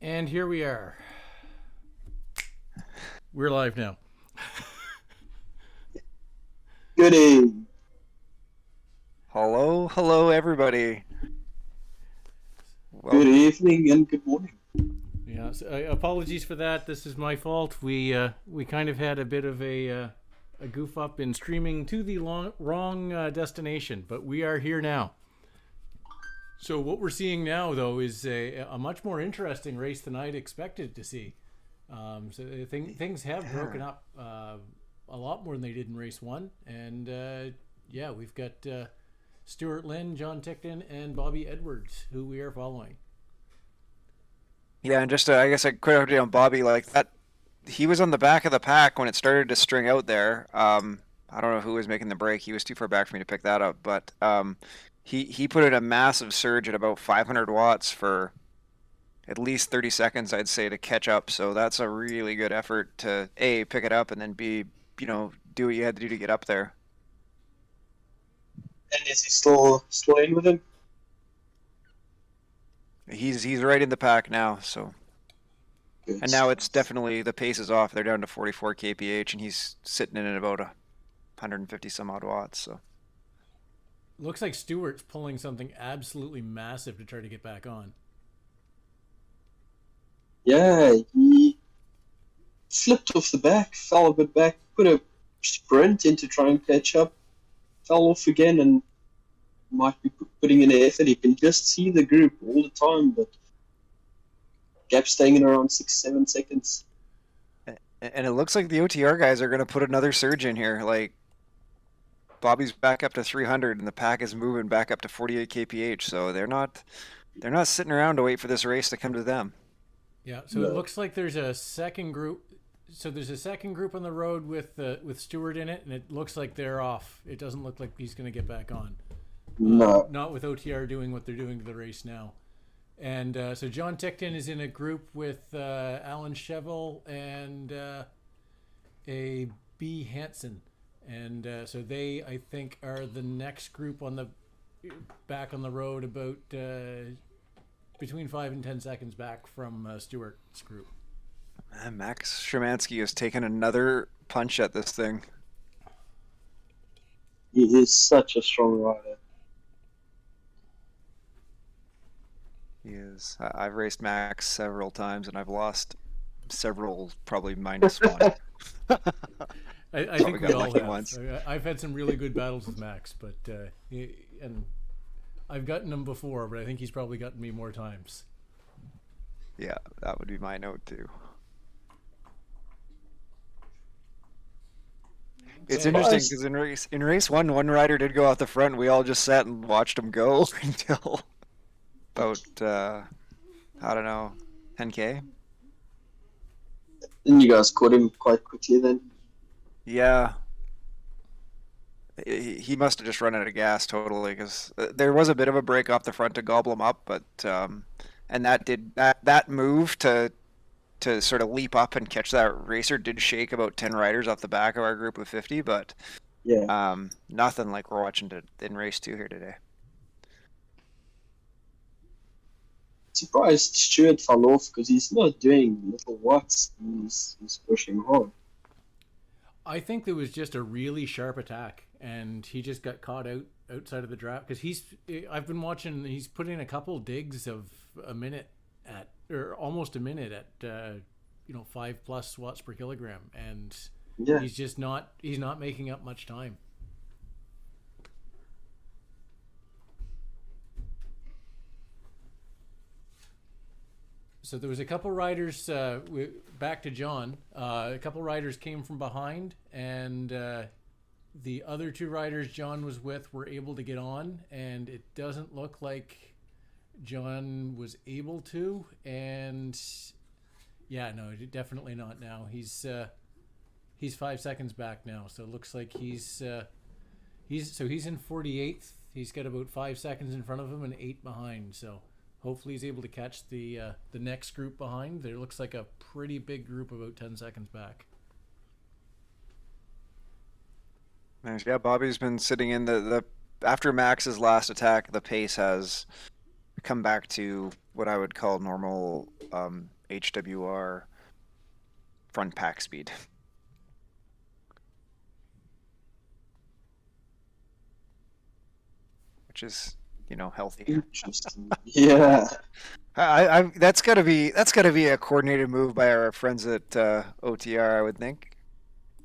And here we are. We're live now. Good evening. Hello, everybody. Good Welcome. evening and good morning. Yeah. So, apologies for that. This is my fault. We kind of had a bit of a goof up in streaming to the wrong destination, but we are here now. So what we're seeing now, though, is a much more interesting race than I'd expected to see. Things have broken up a lot more than they did in race one, and yeah, we've got Stuart Lynn, John Tickton, and Bobby Edwards, who we are following. Yeah, and just I guess a quick update on Bobby. Like that, he was on the back of the pack when it started to string out there. I don't know who was making the break. He was too far back for me to pick that up, but he put in a massive surge at about 500 watts for at least 30 seconds, I'd say, to catch up. So that's a really good effort to A, pick it up, and then B, do what you had to do to get up there. And is he still in with him? He's right in the pack now, so. Good. And now it's definitely, the pace is off. They're down to 44 kph, and he's sitting in at about 150 some odd watts. So Looks like Stewart's pulling something absolutely massive to try to get back on. Yeah, he flipped off the back, fell a bit back, put a sprint in to try and catch up, fell off again, and might be putting in an effort. He can just see the group all the time, but gap staying in around 6-7 seconds. and it looks like the OTR guys are going to put another surge in here. Like Bobby's back up to 300, and the pack is moving back up to 48 kph. So they're not sitting around to wait for this race to come to them. Yeah, so it looks like there's a second group. So there's a second group on the road with Stewart in it, and it looks like they're off. It doesn't look like he's going to get back on. No. Not with OTR doing what they're doing to the race now. And so John Tickton is in a group with Alan Cheval and a B. Hansen. And so they, I think, are the next group on the back on the road about between 5 and 10 seconds back from Stewart's group. Man, Max Szymanski has taken another punch at this thing. He is such a strong rider. He is. I've raced Max several times, and I've lost several, probably minus one. I think we all have. Once. I've had some really good battles with Max, but and I've gotten him before, but I think he's probably gotten me more times. Yeah, that would be my note too. It's interesting because in race one rider did go out the front. We all just sat and watched him go until about I don't know, 10K. And you guys caught him quite quickly then. Yeah. He must have just run out of gas totally, because there was a bit of a break off the front to gobble him up, but and that move to sort of leap up and catch that racer did shake about 10 riders off the back of our group of 50, but yeah, nothing like we're watching in race 2 here today. Surprised Stuart fell off because he's not doing little watts. He's pushing hard. I think there was just a really sharp attack, and he just got caught outside of the draft because I've been watching. He's put in a couple digs of a minute or almost a minute at 5+ watts per kilogram, and Yeah, he's not making up much time. So there was a couple riders. Back to John. A couple riders came from behind, and the other two riders John was with were able to get on, and it doesn't look like John was able to. And yeah, no, definitely not now. He's 5 seconds back now, so it looks like he's in 48th. He's got about 5 seconds in front of him and 8 behind. So hopefully he's able to catch the next group behind. There looks like a pretty big group about 10 seconds back. Yeah, Bobby's been sitting in the after Max's last attack, the pace has come back to what I would call normal HWR front pack speed. Which is, healthy. Interesting. Yeah. That's gotta be a coordinated move by our friends at OTR, I would think.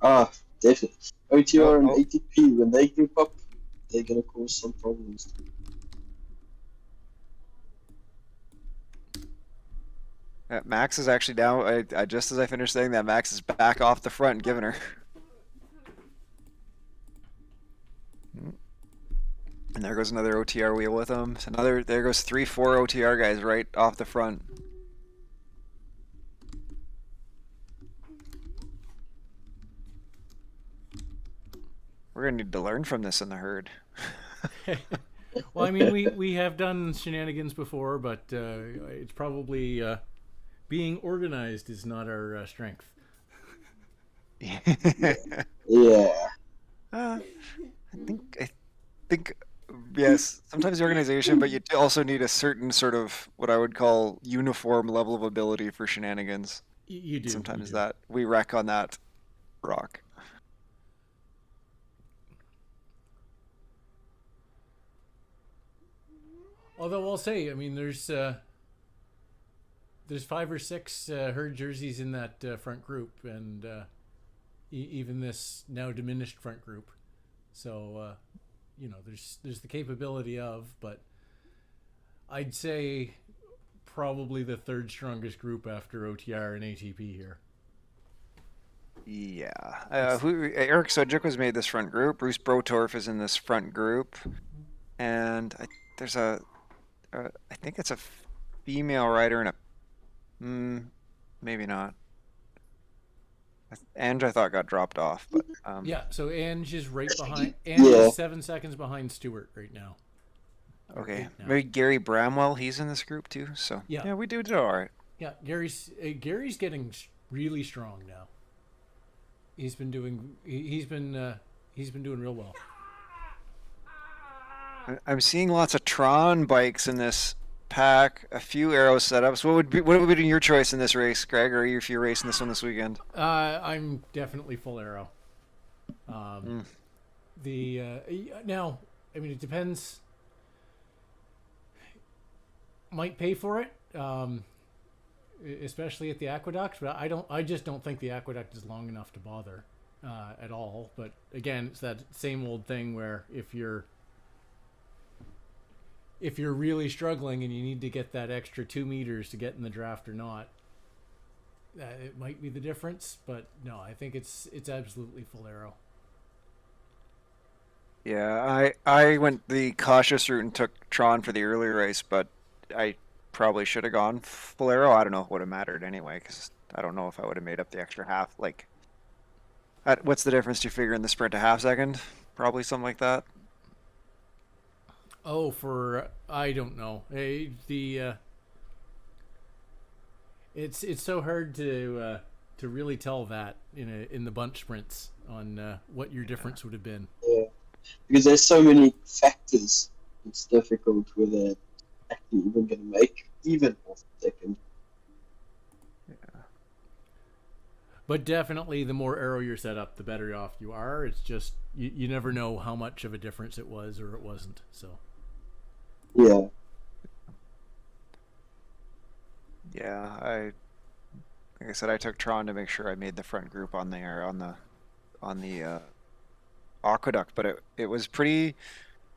Ah, definitely. OTR and Oh. ATP, when they group up, they're gonna cause some problems. Max is actually down. I just as I finished saying that, Max is back off the front, giving her. And there goes another OTR wheel with him. So there goes 3-4 OTR guys right off the front. We're gonna need to learn from this in the herd. Well, I mean, we have done shenanigans before, but it's probably being organized is not our strength. Yeah. I think yes. Sometimes the organization, but you also need a certain sort of what I would call uniform level of ability for shenanigans. You do. Sometimes you do. that we wreck on that rock. Although I'll say, I mean, there's 5 or 6 herd jerseys in that front group, and even this now diminished front group. So, there's the capability of, but I'd say probably the 3rd strongest group after OTR and ATP here. Yeah. Eric Sojuk was made this front group. Bruce Brotorf is in this front group, and there's a. I think it's a female rider and a. Maybe not. Ange, I thought got dropped off, but Yeah, so Ange is right behind. Yeah. Ange is 7 seconds behind Stewart right now. okay. now. Maybe Gary Bramwell, he's in this group too. So Yeah. we do all right. Yeah, Gary's getting really strong now. He's been doing doing real well. I'm seeing lots of Tron bikes in this pack. A few Aero setups. What would be your choice in this race, Greg? Or if you're racing this one this weekend? I'm definitely full Aero. The now, I mean, it depends. Might pay for it, especially at the Aqueduct. But I just don't think the Aqueduct is long enough to bother at all. But again, it's that same old thing where if you're really struggling and you need to get that extra 2 meters to get in the draft or not, it might be the difference. But no, I think it's absolutely full Aero. Yeah, I went the cautious route and took Tron for the earlier race, but I probably should have gone full Aero. I don't know if it would have mattered anyway, because I don't know if I would have made up the extra half. Like, what's the difference? Do you figure in the sprint a half second? Probably something like that. Oh, I don't know. It's so hard to really tell that in the bunch sprints on what your difference would have been. Yeah. Because there's so many factors, it's difficult whether actually even going to make even half a second. Yeah. But definitely, the more Aero you're set up, the better off you are. It's just you never know how much of a difference it was or it wasn't. So. Yeah. Yeah, like I said, I took Tron to make sure I made the front group on the Aqueduct, but it was pretty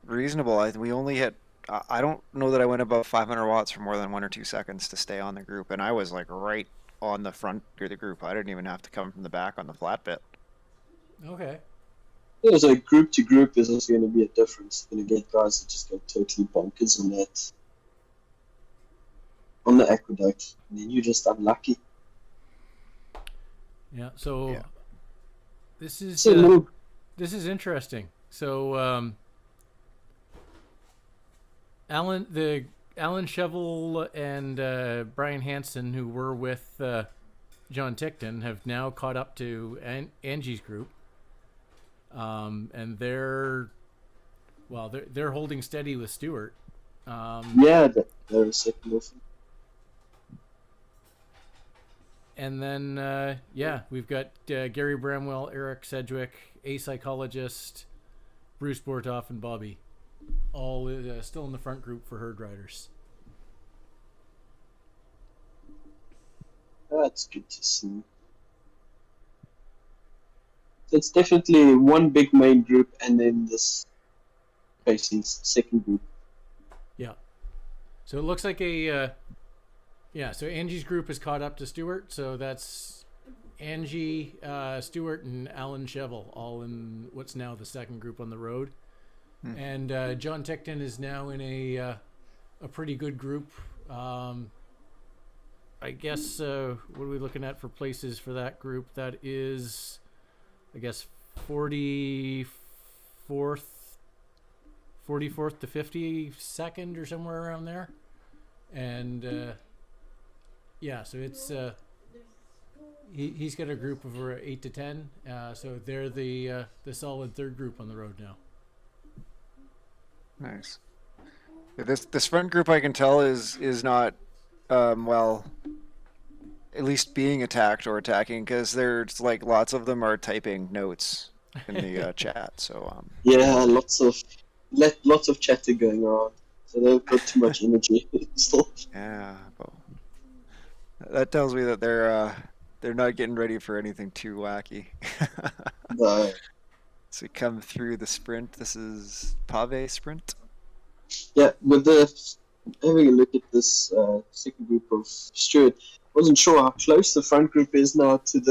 reasonable. We only hit. I don't know that I went above 500 watts for more than 1 or 2 seconds to stay on the group, and I was like right on the front of the group. I didn't even have to come from the back on the flat bit. Okay. Yeah, so group to group is also going to be a difference. You're going to get guys that just go totally bonkers on the Aqueduct, and then you're just unlucky. Yeah. So Yeah. this is So little, this is interesting. So Alan Chevel and Brian Hansen, who were with John Tickton, have now caught up to Angie's group, and they're holding steady with Stewart. yeah, they're a second off. And then, we've got Gary Bramwell, Eric Sedgwick, A Psychologist, Bruce Bortoff, and Bobby. All still in the front group for herd riders. That's good to see. So it's definitely one big main group and then this facing second group. Yeah. So it looks like so Angie's group is caught up to Stuart. So that's Angie, Stuart, and Alan Chevel, all in what's now the second group on the road. And John Tickton is now in a pretty good group. I guess, what are we looking at for places for that group? That is, I guess, 44th to 52nd or somewhere around there. And, so it's, he's got a group of 8 to 10. So they're the solid third group on the road now. Nice. This front group, I can tell, is not at least being attacked or attacking, because there's like lots of them are typing notes in the chat. So lots of chatter going on. So they've got too much energy still. Yeah, well, that tells me that they're not getting ready for anything too wacky. No. So we come through the sprint. This is Pave sprint. Yeah, with having a look at this second group of Stuart, wasn't sure how close the front group is now to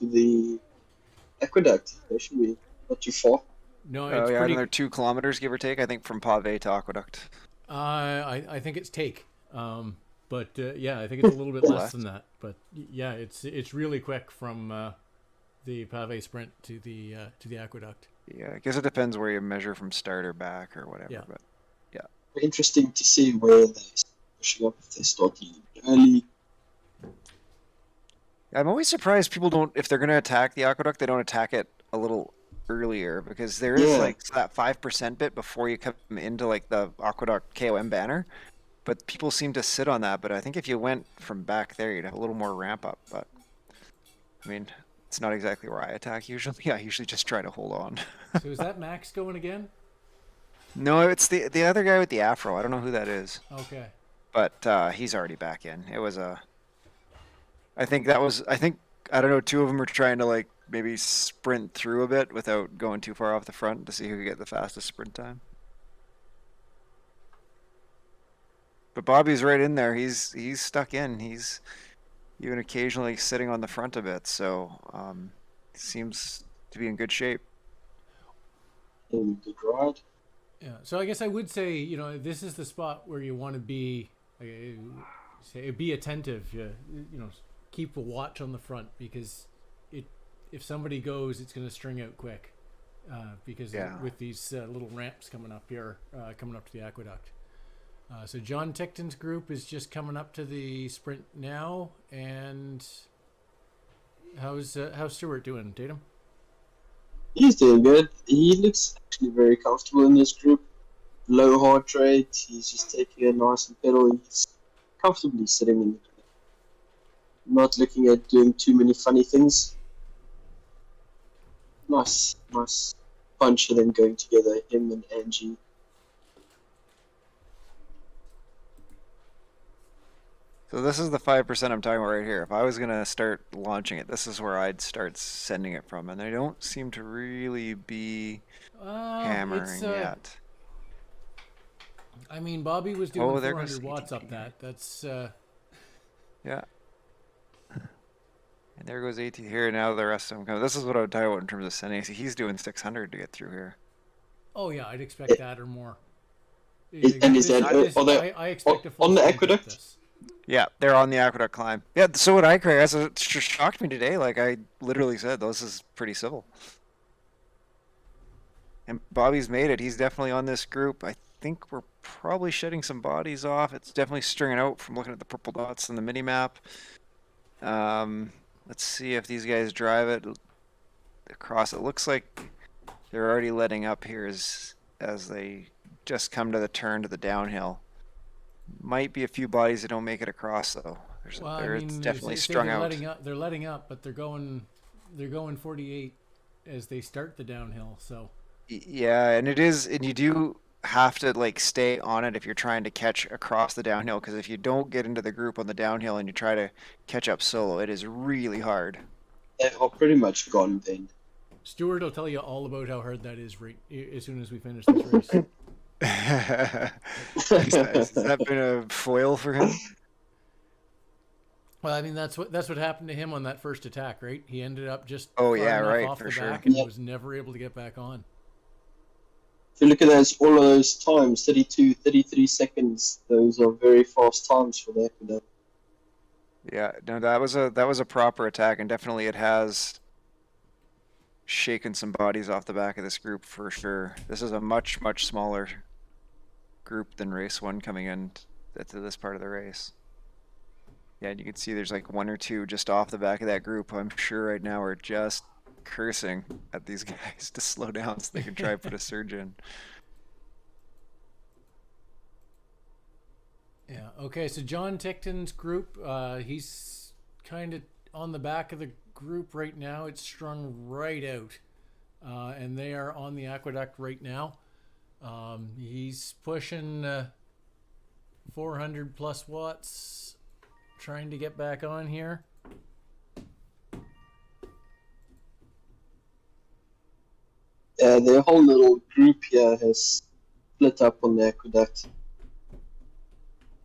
the Aqueduct. They should be not too far. No, it's pretty... another 2 kilometers, give or take, I think, from Pave to Aqueduct. I think it's take. I think it's a little bit less than that. But yeah, it's really quick from the Pave sprint to the Aqueduct. Yeah, I guess it depends where you measure from start or back or whatever. Yeah. But yeah, interesting to see where they're pushing up, if they start early. I'm always surprised people don't, if they're going to attack the Aqueduct, they don't attack it a little earlier, because there is like that 5% bit before you come into like the Aqueduct KOM banner, but people seem to sit on that. But I think if you went from back there, you'd have a little more ramp up. But I mean, it's not exactly where I attack usually. I usually just try to hold on. So is that Max going again? No, it's the other guy with the afro. I don't know who that is. Okay. But he's already back in. It was I think, I don't know, 2 of them are trying to like maybe sprint through a bit without going too far off the front to see who could get the fastest sprint time. But Bobby's right in there. He's stuck in. He's even occasionally sitting on the front a bit, so seems to be in good shape. In good ride. Yeah. So I guess I would say, this is the spot where you want to be attentive. Keep a watch on the front, because if somebody goes, it's going to string out quick, because with these little ramps coming up here, coming up to the Aqueduct. So John Tickton's group is just coming up to the sprint now, and how's Stuart doing, Tatum? He's doing good. He looks actually very comfortable in this group. Low heart rate. He's just taking it nice and pedal. He's comfortably sitting in the group. Not looking at doing too many funny things. Nice bunch of them going together, him and Angie. So this is the 5% I'm talking about right here. If I was going to start launching it, this is where I'd start sending it from. And they don't seem to really be hammering yet. I mean, Bobby was doing 400 watts up that. That's... Yeah. And there goes 18 here. Now the rest of them come. This is what I would tell you about in terms of sending. See, he's doing 600 to get through here. Oh, yeah. I'd expect that or more. And is that I expect a full on the Aqueduct? Yeah, they're on the Aqueduct climb. Yeah, so would I, Craig. It just shocked me today. Like I literally said, this is pretty civil. And Bobby's made it. He's definitely on this group. I think we're probably shedding some bodies off. It's definitely stringing out from looking at the purple dots in the mini map. Let's see if these guys drive it across. It looks like they're already letting up here as they just come to the turn to the downhill. Might be a few bodies that don't make it across though. Well, It's definitely say strung out. they're letting up, but they're going 48 as they start the downhill. So Yeah, and it is, and you do have to like stay on it if you're trying to catch across the downhill, because if you don't get into the group on the downhill and you try to catch up solo, it is really hard. They are pretty much gone then. Stuart will tell you all about how hard that is right as soon as we finish this race. Has that been a foil for him? Well, I mean that's what happened to him on that first attack, right? He ended up just Oh far yeah, enough right, off for the sure. back and Yep. was never able to get back on. If you look at all of those times, 32, 33 seconds, those are very fast times for the Aqueduct. Yeah, no, that was a proper attack, and definitely it has shaken some bodies off the back of this group for sure. This is a much smaller group than race one coming in to this part of the race. Yeah, and you can see there's like one or two just off the back of that group. I'm sure right now we're just cursing at these guys to slow down so they can try and put a surge in. Yeah. Okay. So John Ticton's group, he's kind of on the back of the group right now. It's strung right out, and they are on the Aqueduct right now. He's pushing 400 plus watts, trying to get back on here. Their whole little group here has split up on the Aqueduct.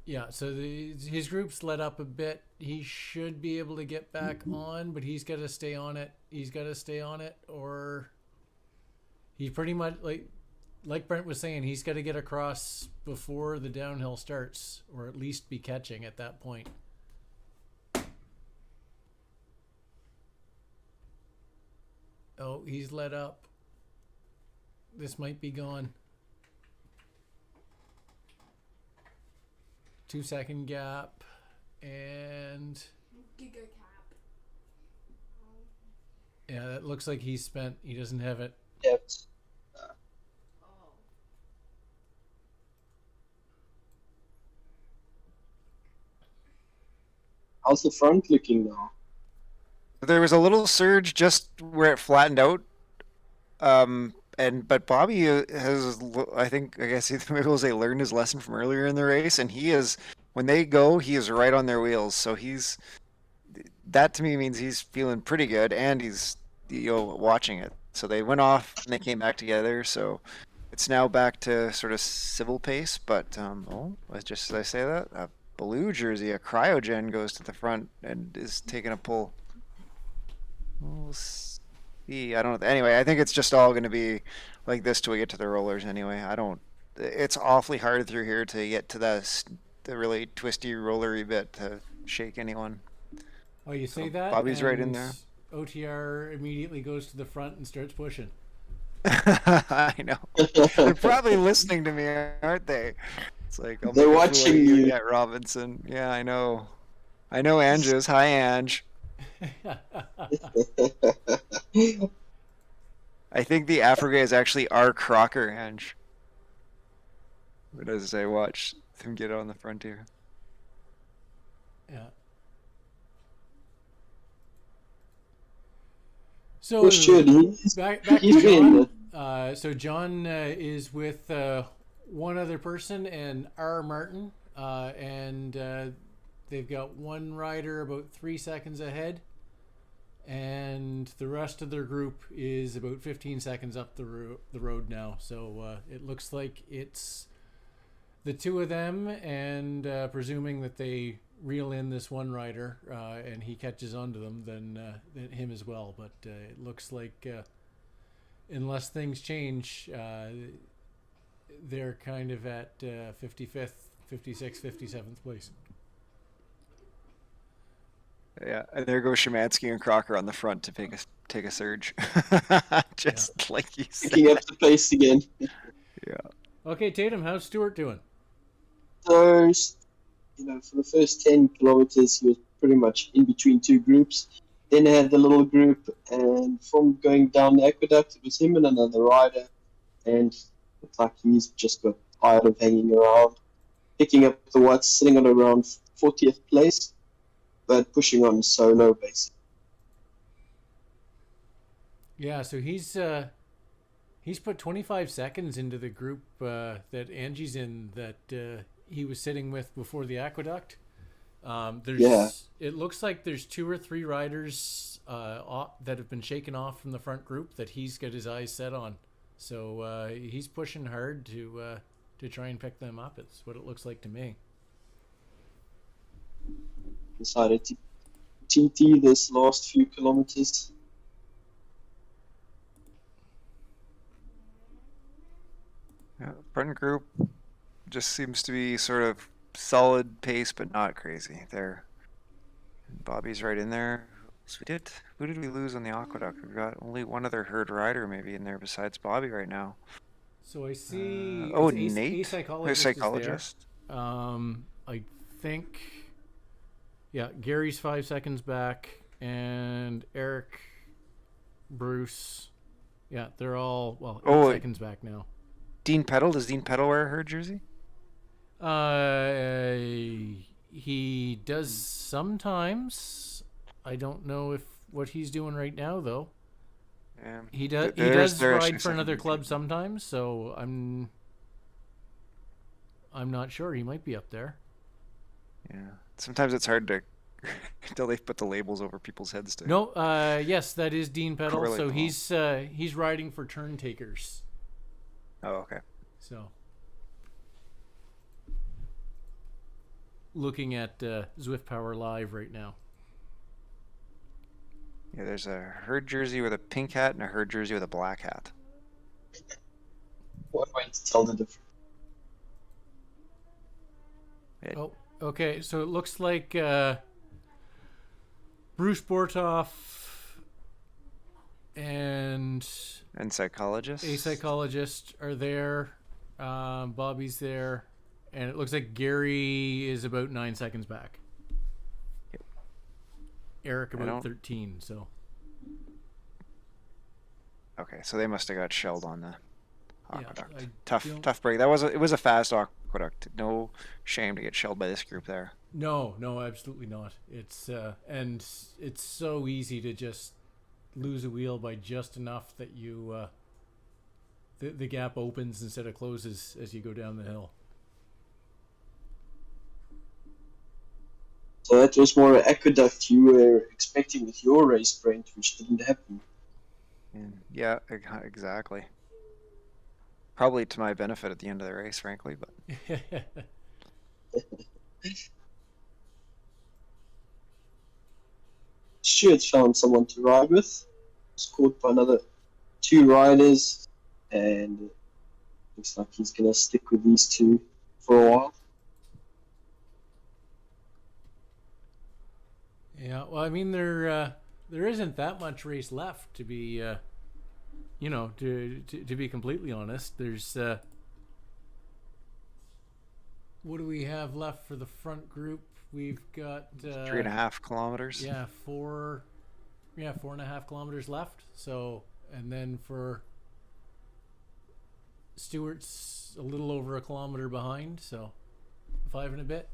Yeah, so his group's let up a bit. He should be able to get back on, but he's got to stay on it. He's got to stay on it, or he pretty much, like Brent was saying, he's got to get across before the downhill starts, or at least be catching at that point. Oh, he's let up. This might be gone. 2-second gap, and Giga cap. yeah, it looks like he's spent. He doesn't have it. Yeah, Oh. how's the front looking now? There was a little surge just where it flattened out. But Bobby has, I guess maybe we'll say, learned his lesson from earlier in the race, and he is, when they go, he is right on their wheels. So that to me means he's feeling pretty good, and he's, watching it. So they went off and they came back together. So it's now back to sort of civil pace. But did I say that? A blue jersey, a cryogen, goes to the front and is taking a pull. We'll see. I don't know. Anyway, I think it's just all going to be like this till we get to the rollers. Anyway, it's awfully hard through here to get to the really twisty rollery bit to shake anyone. Oh, you say that? Bobby's right in there. OTR immediately goes to the front and starts pushing. I know. They're probably listening to me, aren't they? It's like, They're watching you. Yeah, Robinson. Yeah, I know. I know Ange is. Hi, Ange. I think the Africa is actually R. Crocker, Ange. But as I watch him get on the frontier. Yeah. So Oh, shit, back he's to been- John. So John is with one other person and R. Martin, and they've got one rider about 3 seconds ahead, and the rest of their group is about 15 seconds up the road now. So it looks like it's the two of them, and presuming that they reel in this one rider and he catches onto them, then him as well. But it looks like unless things change, they're kind of at 55th, 56th, 57th place. Yeah, and there goes Szymanski and Crocker on the front to take a surge. Just like you said. Picking up the pace again. Yeah. Okay, Tatum, how's Stuart doing? So, for the first 10 kilometers, he was pretty much in between two groups. Then they had the little group, and from going down the Aqueduct, it was him and another rider. And it's like he's just got tired of hanging around, picking up the watts, sitting on around 40th place. but pushing on solo basically. Yeah, so he's put 25 seconds into the group that Angie's in that he was sitting with before the Aqueduct. It looks like there's 2 or 3 riders that have been shaken off from the front group that he's got his eyes set on. So he's pushing hard to try and pick them up. It's what it looks like to me. Decided to TT this last few kilometers. Yeah, front group just seems to be sort of solid pace, but not crazy. Bobby's right in there. So who did we lose on the Aqueduct? We've got only one other herd rider maybe in there besides Bobby right now. So I see. Nate, a psychologist. Psychologist. Is there. I think. Yeah, Gary's 5 seconds back, and Eric, Bruce. Yeah, they're all 8 seconds back now. Dean Peddle, does Dean Peddle wear a herd jersey? He does sometimes. I don't know what he's doing right now though. Yeah. He does ride for another club sometimes, so I'm not sure. He might be up there. Yeah. Sometimes it's hard to until they put the labels over people's heads to. No, yes, that is Dean Peddle. So them he's riding for Turn Takers. Oh, okay. So looking at Zwift Power Live right now. Yeah, there's a herd jersey with a pink hat and a herd jersey with a black hat. One way to tell the difference. Oh, okay. So it looks like Bruce Bortoff and psychologist. A psychologist are there. Bobby's there, and it looks like Gary is about 9 seconds back. Yep. Eric about 13. So. Okay, so they must have got shelled on the Aqueduct. Yeah, tough break. It was a fast Aqueduct. No shame to get shelled by this group there. No, absolutely not. It's and it's so easy to just lose a wheel by just enough that you the gap opens instead of closes as you go down the hill. So that was more an Aqueduct you were expecting with your race, Brent, which didn't happen. Yeah, exactly. Probably to my benefit at the end of the race, frankly, but Stuart found someone to ride with. Was caught by another 2 riders, and looks like he's gonna stick with these 2 for a while. Yeah, well, I mean there isn't that much race left to be to be completely honest. There's what do we have left for the front group? We've got 3.5 kilometers. Yeah, 4.5 kilometers left. So, and then for Stewart's a little over a kilometer behind, so 5 and a bit.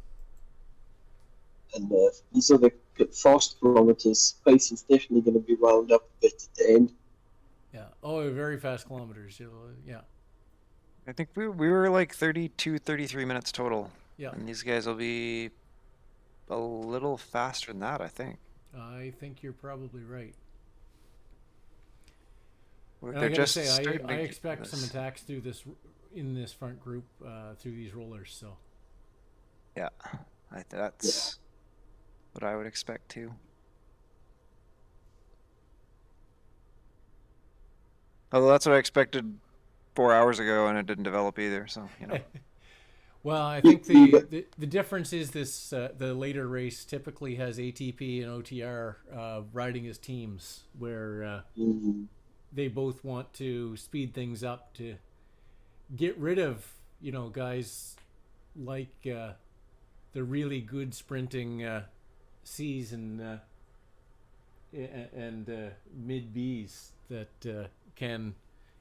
And these are the fast kilometers. Pace is definitely going to be wound up a bit at the end. Yeah. Oh, very fast kilometers. Yeah. I think we were like 32, 33 minutes total. Yeah. And these guys will be a little faster than that, I think. I think you're probably right. They're I gotta just say, starting I to expect get some this. attacks in this front group through these rollers. So. Yeah, that's what I would expect too. Although that's what I expected 4 hours ago, and it didn't develop either. So Well, I think the difference is this: the later race typically has ATP and OTR riding as teams, where they both want to speed things up to get rid of guys like the really good sprinting C's and mid B's that can,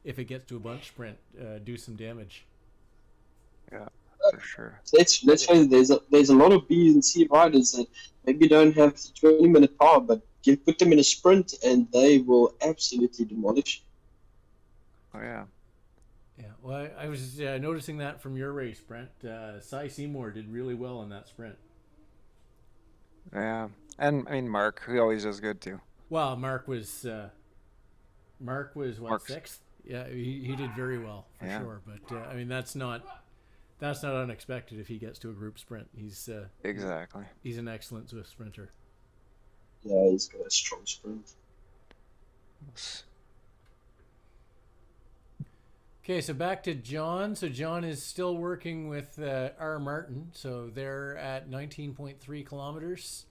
if it gets to a bunch sprint, do some damage. Yeah. for sure. So let's face it, there's a lot of B and C riders that maybe don't have the 20-minute power, but put them in a sprint and they will absolutely demolish. Oh yeah. Yeah, well, I was noticing that from your race, Brent. Cy Seymour did really well in that sprint. Yeah. And I mean Mark, who always does good too. Well, Mark was what, Mark's- sixth? Yeah, he did very well for Yeah. sure. But I mean, that's not unexpected if he gets to a group sprint. Exactly. He's an excellent Zwift sprinter. Yeah, he's got a strong sprint. Okay, so back to John. So John is still working with R. Martin. So they're at 19.3 kilometers,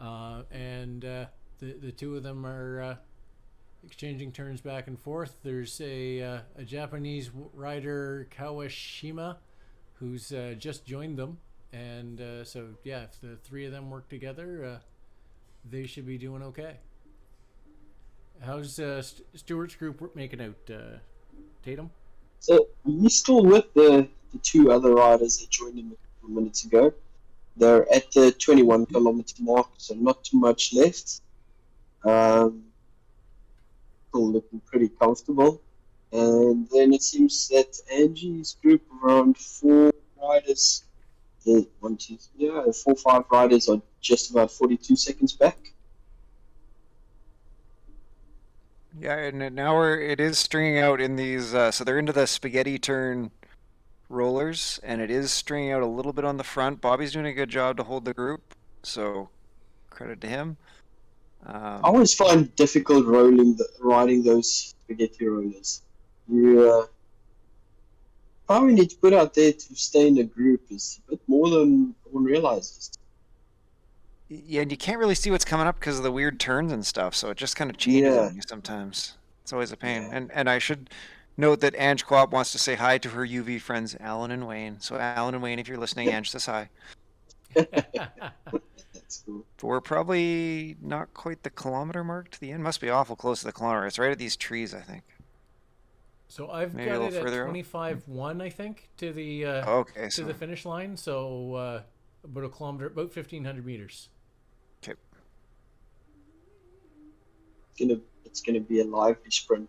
and the two of them are exchanging turns back and forth. There's a Japanese rider, Kawashima, who's just joined them, and so yeah, if the three of them work together, they should be doing okay. How's Stewart's group making out, Tatum? So he's still with the two other riders that joined him a couple of minutes ago. They're at the 21-kilometer mark, so not too much left. Still looking pretty comfortable. And then it seems that Angie's group, around 4 riders, 4 or 5 riders are just about 42 seconds back. Yeah, and now it is stringing out in these, so they're into the spaghetti turn rollers, and it is stringing out a little bit on the front. Bobby's doing a good job to hold the group, so credit to him. I always find it difficult riding those spaghetti rollers. You probably need to put out there to stay in a group is a bit more than one realizes. Yeah, and you can't really see what's coming up because of the weird turns and stuff, so it just kind of changes on you sometimes. It's always a pain. Yeah. And I should note that Ange Quab wants to say hi to her UV friends, Alan and Wayne. So Alan and Wayne, if you're listening, Ange says hi. That's cool. But we're probably not quite the kilometer mark to the end. Must be awful close to the kilometer. It's right at these trees, I think. So I've Maybe a got little it at further out. 25.1, I think, to the Okay, to so the finish line. So about a kilometer, about 1,500 meters. okay. It's gonna be a lively sprint.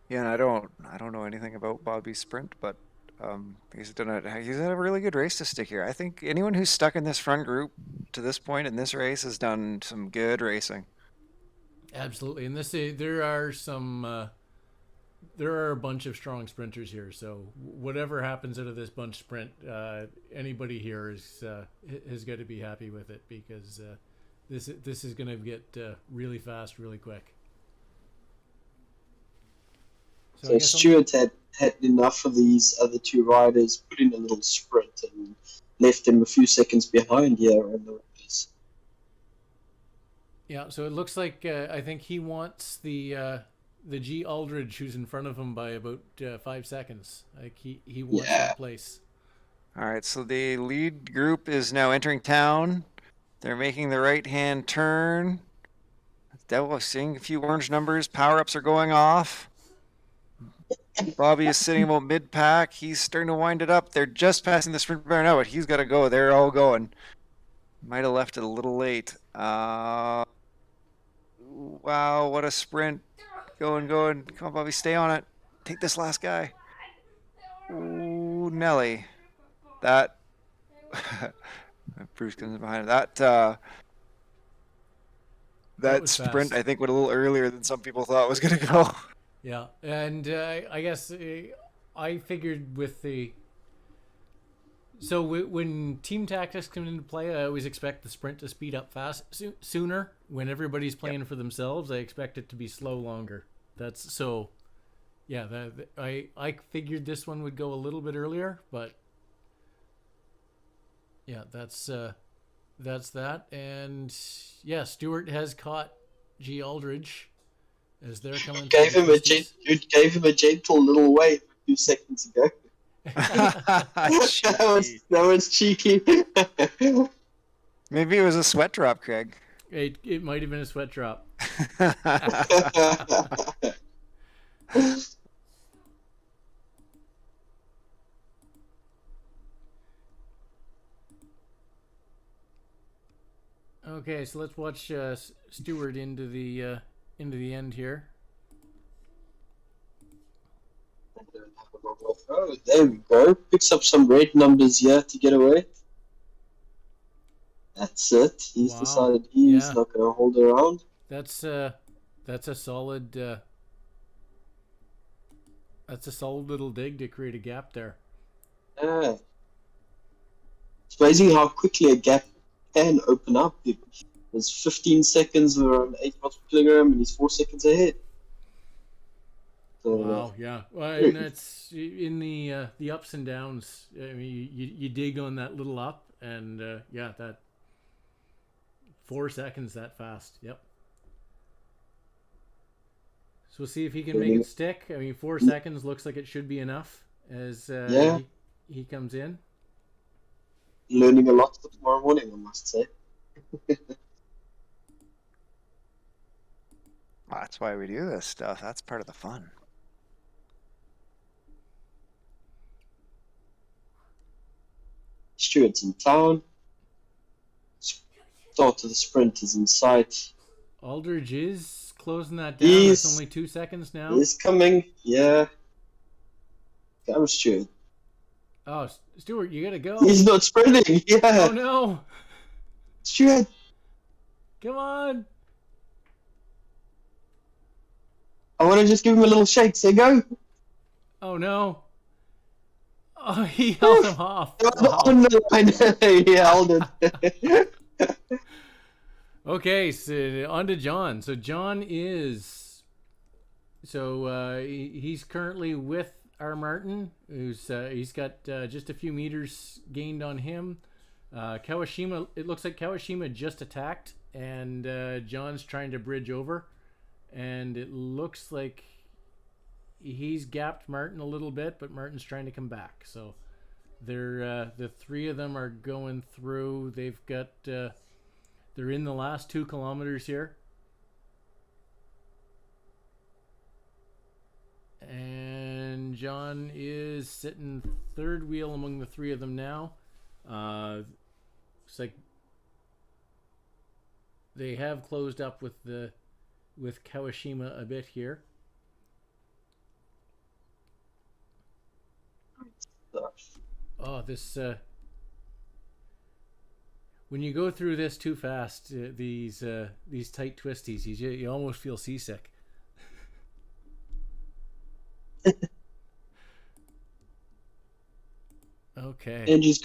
Yeah, and I don't know anything about Bobby's sprint, but he's had a really good race to stick here. I think anyone who's stuck in this front group to this point in this race has done some good racing. Absolutely, and there are a bunch of strong sprinters here. So whatever happens out of this bunch sprint, anybody here has got to be happy with it, because this is going to get really fast, really quick. So I guess Stuart had enough of these other two riders, put in a little sprint and left him a few seconds behind here in the race. Yeah, so it looks like I think he wants the G Aldridge, who's in front of him by about 5 seconds. Like he wants that place. All right, so the lead group is now entering town. They're making the right-hand turn. Devil seeing a few orange numbers. Power-ups are going off. Bobby is sitting about mid-pack. He's starting to wind it up. They're just passing the sprint bar now, but he's got to go. They're all going. Might have left it a little late. Wow, what a sprint. Going. Come on, Bobby, stay on it. Take this last guy. Ooh, Nelly. That... Bruce comes in behind it. That was sprint, fast. I think, went a little earlier than some people thought was going to go. Yeah, and I guess I figured with the... So when team tactics come into play, I always expect the sprint to speed up sooner. When everybody's playing for themselves, I expect it to be slow longer. That's so. Yeah, I figured this one would go a little bit earlier, but yeah, that's that. And yeah, Stewart has caught G Aldridge as they're coming. Gave him a gentle little wave a few seconds ago. that was cheeky. Maybe it was a sweat drop, Craig. It might have been a sweat drop. Okay, so let's watch Stewart into the end here. Oh, there we go. Picks up some red numbers here to get away. That's it. He's Wow. decided he's Yeah. not going to hold around. That's a solid little dig to create a gap there. Yeah. It's amazing how quickly a gap can open up. There's 15 seconds around 8 miles per kilogram, and he's 4 seconds ahead. So, Wow, yeah. Well, and that's in the ups and downs. I mean, you dig on that little up, and yeah, that 4 seconds that fast. Yep. So we'll see if he can make it stick. I mean, 4 seconds looks like it should be enough as he comes in. Learning a lot for tomorrow morning, I must say. That's why we do this stuff. That's part of the fun. Stewart's in town. Start of the sprint is in sight. Aldridge is closing that down. It's only 2 seconds now. He's coming. Yeah. Come, Stewart. Oh, Stewart, you gotta go. He's not sprinting. Yeah. Oh no! Stewart. Come on! I want to just give him a little shake. Say go. Oh no! Oh, he held him off. Wow. On the line. He held it. Okay, so on to John. So John is, he's currently with R. Martin, who's he's got just a few meters gained on him. Kawashima, it looks like Kawashima just attacked, and John's trying to bridge over, and it looks like he's gapped Martin a little bit, but Martin's trying to come back. So they're the three of them are going through. They've got they're in the last 2 kilometers here. And John is sitting third wheel among the 3 of them now. Looks like they have closed up with Kawashima a bit here. Oh, this when you go through this too fast, these tight twisties, you almost feel seasick. Okay. Angie's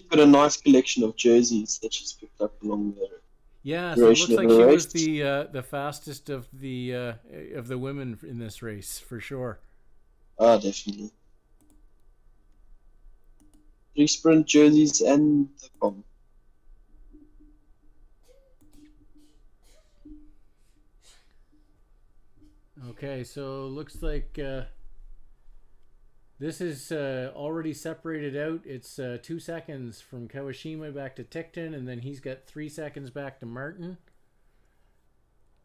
got a nice collection of jerseys that she's picked up along there. Yeah, so it looks like she was the fastest of the women in this race for sure. Ah, definitely. 3 sprint jerseys and the bomb. Okay, so looks like this is already separated out. It's 2 seconds from Kawashima back to Tickton, and then he's got 3 seconds back to Martin.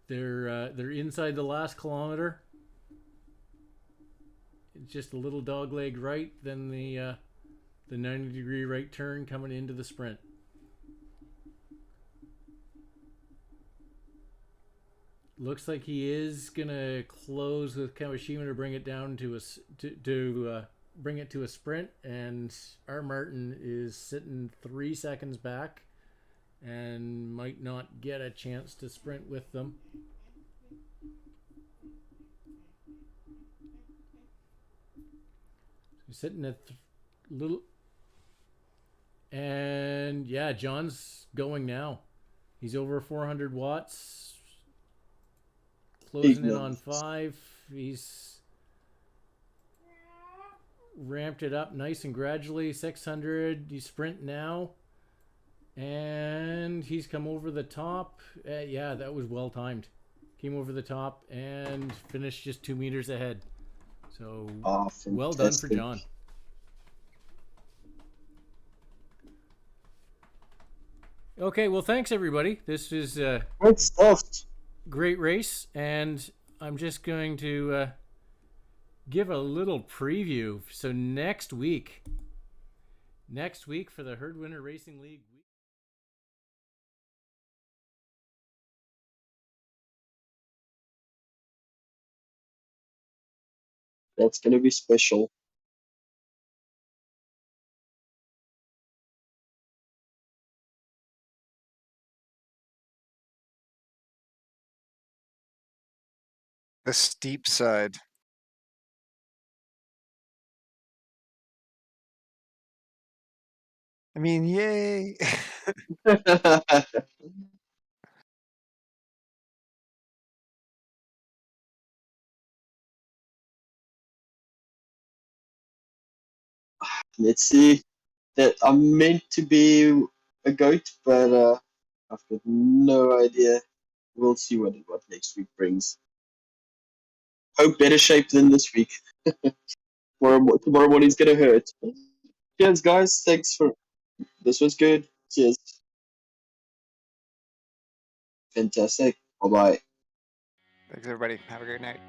They're inside the last kilometer. It's just a little dog leg right, then the 90-degree right turn coming into the sprint. Looks like he is gonna close with Kawashima to bring it down to bring it to a sprint, and R. Martin is sitting 3 seconds back and might not get a chance to sprint with them. He's sitting at little, and yeah, John's going now. He's over 400 watts. Closing in on 5. He's ramped it up nice and gradually. 600. You sprint now. And he's come over the top. Yeah, that was well timed. Came over the top and finished just 2 meters ahead. So well done for John. Okay, well, thanks everybody. This is great stuff. Great race, and I'm just going to give a little preview. So next week for the Herd Winter Racing League That's gonna be special. The steep side. I mean, yay! Let's see. That I'm meant to be a goat, but I've got no idea. We'll see what next week brings. Hope better shape than this week. Tomorrow morning's gonna hurt. Cheers, guys. Thanks for this was good. Cheers. Fantastic. Bye bye. Thanks, everybody. Have a great night.